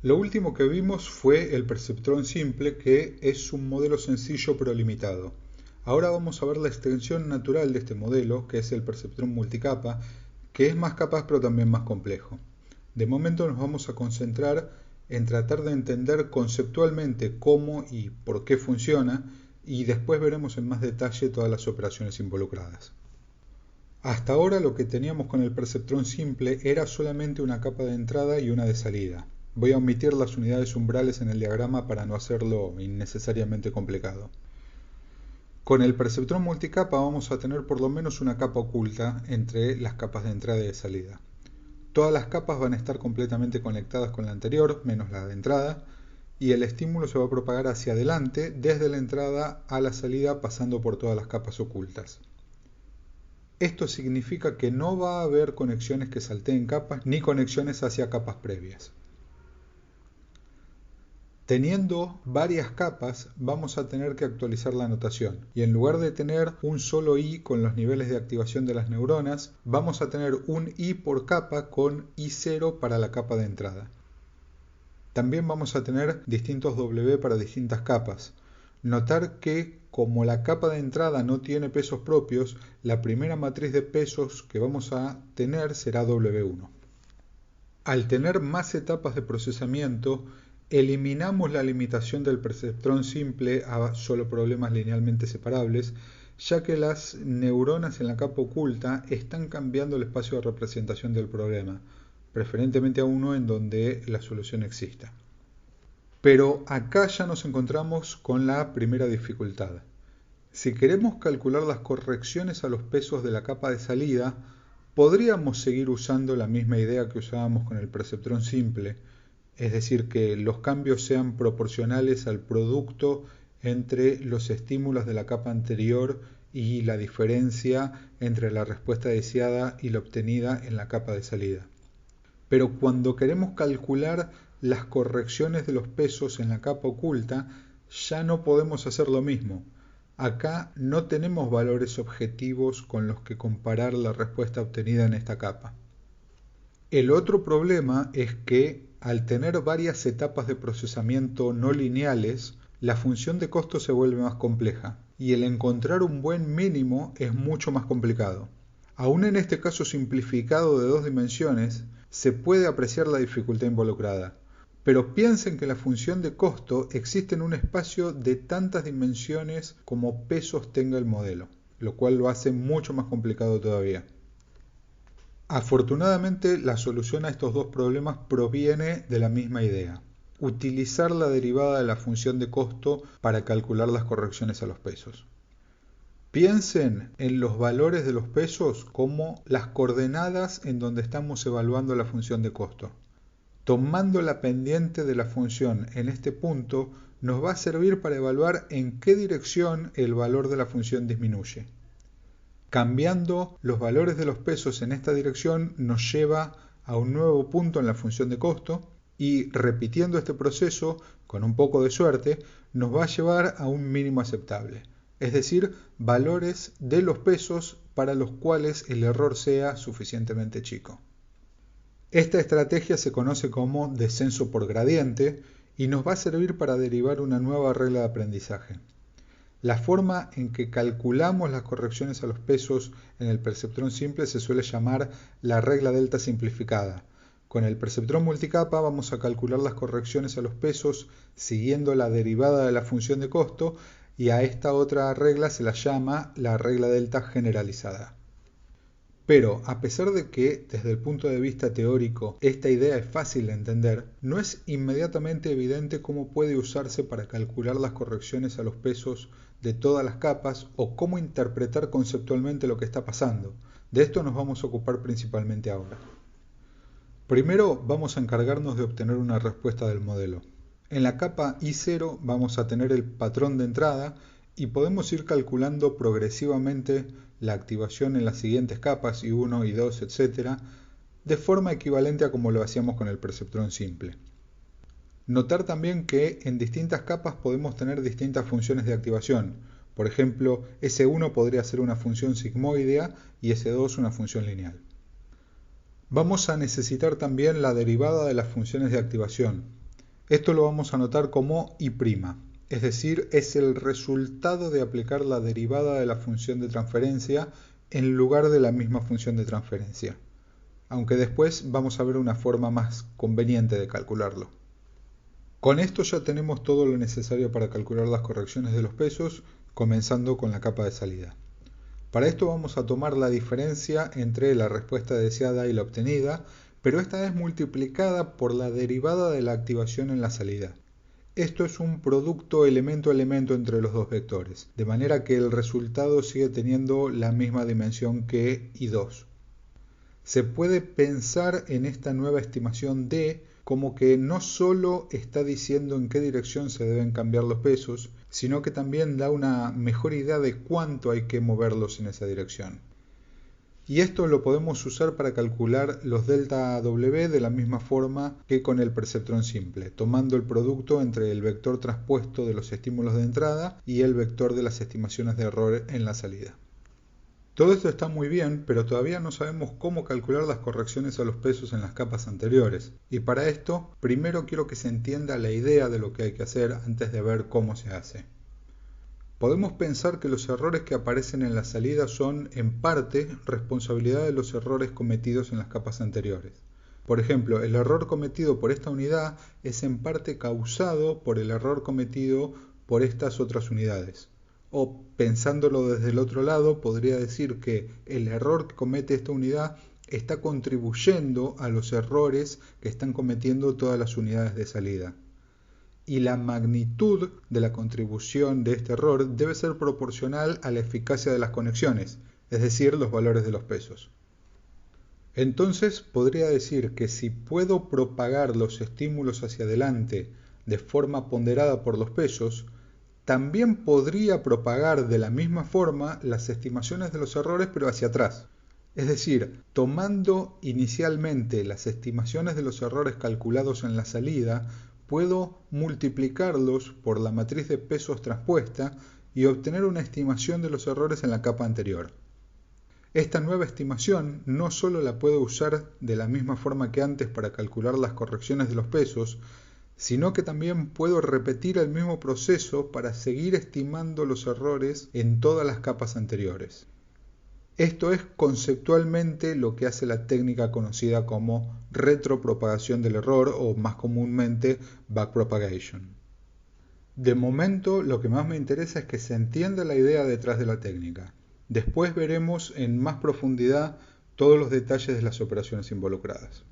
Lo último que vimos fue el perceptrón simple, que es un modelo sencillo pero limitado. Ahora vamos a ver la extensión natural de este modelo, que es el perceptrón multicapa, que es más capaz pero también más complejo. De momento nos vamos a concentrar en tratar de entender conceptualmente cómo y por qué funciona, y después veremos en más detalle todas las operaciones involucradas. Hasta ahora lo que teníamos con el perceptrón simple era solamente una capa de entrada y una de salida. Voy a omitir las unidades umbrales en el diagrama para no hacerlo innecesariamente complicado. Con el perceptrón multicapa vamos a tener por lo menos una capa oculta entre las capas de entrada y de salida. Todas las capas van a estar completamente conectadas con la anterior, menos la de entrada, y el estímulo se va a propagar hacia adelante desde la entrada a la salida pasando por todas las capas ocultas. Esto significa que no va a haber conexiones que salteen capas ni conexiones hacia capas previas. Teniendo varias capas, vamos a tener que actualizar la notación, y en lugar de tener un solo I con los niveles de activación de las neuronas, vamos a tener un I por capa con I0 para la capa de entrada. También vamos a tener distintos W para distintas capas. Notar que como la capa de entrada no tiene pesos propios, la primera matriz de pesos que vamos a tener será W1. Al tener más etapas de procesamiento, eliminamos la limitación del perceptrón simple a solo problemas linealmente separables, ya que las neuronas en la capa oculta están cambiando el espacio de representación del problema, preferentemente a uno en donde la solución exista. Pero acá ya nos encontramos con la primera dificultad. Si queremos calcular las correcciones a los pesos de la capa de salida, podríamos seguir usando la misma idea que usábamos con el perceptrón simple, es decir, que los cambios sean proporcionales al producto entre los estímulos de la capa anterior y la diferencia entre la respuesta deseada y la obtenida en la capa de salida. Pero cuando queremos calcular las correcciones de los pesos en la capa oculta, ya no podemos hacer lo mismo. Acá no tenemos valores objetivos con los que comparar la respuesta obtenida en esta capa. El otro problema es que al tener varias etapas de procesamiento no lineales, la función de costo se vuelve más compleja y el encontrar un buen mínimo es mucho más complicado. Aún en este caso simplificado de 2 dimensiones, se puede apreciar la dificultad involucrada. Pero piensen que la función de costo existe en un espacio de tantas dimensiones como pesos tenga el modelo, lo cual lo hace mucho más complicado todavía. Afortunadamente, la solución a estos dos problemas proviene de la misma idea: utilizar la derivada de la función de costo para calcular las correcciones a los pesos. Piensen en los valores de los pesos como las coordenadas en donde estamos evaluando la función de costo. Tomando la pendiente de la función en este punto, nos va a servir para evaluar en qué dirección el valor de la función disminuye. Cambiando los valores de los pesos en esta dirección nos lleva a un nuevo punto en la función de costo y, repitiendo este proceso, con un poco de suerte, nos va a llevar a un mínimo aceptable, es decir, valores de los pesos para los cuales el error sea suficientemente chico. Esta estrategia se conoce como descenso por gradiente y nos va a servir para derivar una nueva regla de aprendizaje. La forma en que calculamos las correcciones a los pesos en el perceptrón simple se suele llamar la regla delta simplificada. Con el perceptrón multicapa vamos a calcular las correcciones a los pesos siguiendo la derivada de la función de costo, y a esta otra regla se la llama la regla delta generalizada. Pero, a pesar de que, desde el punto de vista teórico, esta idea es fácil de entender, no es inmediatamente evidente cómo puede usarse para calcular las correcciones a los pesos de todas las capas o cómo interpretar conceptualmente lo que está pasando. De esto nos vamos a ocupar principalmente ahora. Primero vamos a encargarnos de obtener una respuesta del modelo. En la capa I0 vamos a tener el patrón de entrada y podemos ir calculando progresivamente la activación en las siguientes capas, I1, I2, etc., de forma equivalente a como lo hacíamos con el perceptrón simple. Notar también que en distintas capas podemos tener distintas funciones de activación. Por ejemplo, S1 podría ser una función sigmoidea y S2 una función lineal. Vamos a necesitar también la derivada de las funciones de activación. Esto lo vamos a anotar como I', es decir, es el resultado de aplicar la derivada de la función de transferencia en lugar de la misma función de transferencia, aunque después vamos a ver una forma más conveniente de calcularlo. Con esto ya tenemos todo lo necesario para calcular las correcciones de los pesos, comenzando con la capa de salida. Para esto vamos a tomar la diferencia entre la respuesta deseada y la obtenida, pero esta vez multiplicada por la derivada de la activación en la salida. Esto es un producto elemento-elemento entre los dos vectores, de manera que el resultado sigue teniendo la misma dimensión que I2. Se puede pensar en esta nueva estimación D como que no solo está diciendo en qué dirección se deben cambiar los pesos, sino que también da una mejor idea de cuánto hay que moverlos en esa dirección. Y esto lo podemos usar para calcular los delta W de la misma forma que con el perceptrón simple, tomando el producto entre el vector traspuesto de los estímulos de entrada y el vector de las estimaciones de error en la salida. Todo esto está muy bien, pero todavía no sabemos cómo calcular las correcciones a los pesos en las capas anteriores. Y para esto, primero quiero que se entienda la idea de lo que hay que hacer antes de ver cómo se hace. Podemos pensar que los errores que aparecen en la salida son, en parte, responsabilidad de los errores cometidos en las capas anteriores. Por ejemplo, el error cometido por esta unidad es en parte causado por el error cometido por estas otras unidades. O, pensándolo desde el otro lado, podría decir que el error que comete esta unidad está contribuyendo a los errores que están cometiendo todas las unidades de salida. Y la magnitud de la contribución de este error debe ser proporcional a la eficacia de las conexiones, es decir, los valores de los pesos. Entonces, podría decir que si puedo propagar los estímulos hacia adelante de forma ponderada por los pesos, también podría propagar de la misma forma las estimaciones de los errores pero hacia atrás. Es decir, tomando inicialmente las estimaciones de los errores calculados en la salida, puedo multiplicarlos por la matriz de pesos traspuesta y obtener una estimación de los errores en la capa anterior. Esta nueva estimación no solo la puedo usar de la misma forma que antes para calcular las correcciones de los pesos, sino que también puedo repetir el mismo proceso para seguir estimando los errores en todas las capas anteriores. Esto es conceptualmente lo que hace la técnica conocida como retropropagación del error o más comúnmente backpropagation. De momento lo que más me interesa es que se entienda la idea detrás de la técnica. Después veremos en más profundidad todos los detalles de las operaciones involucradas.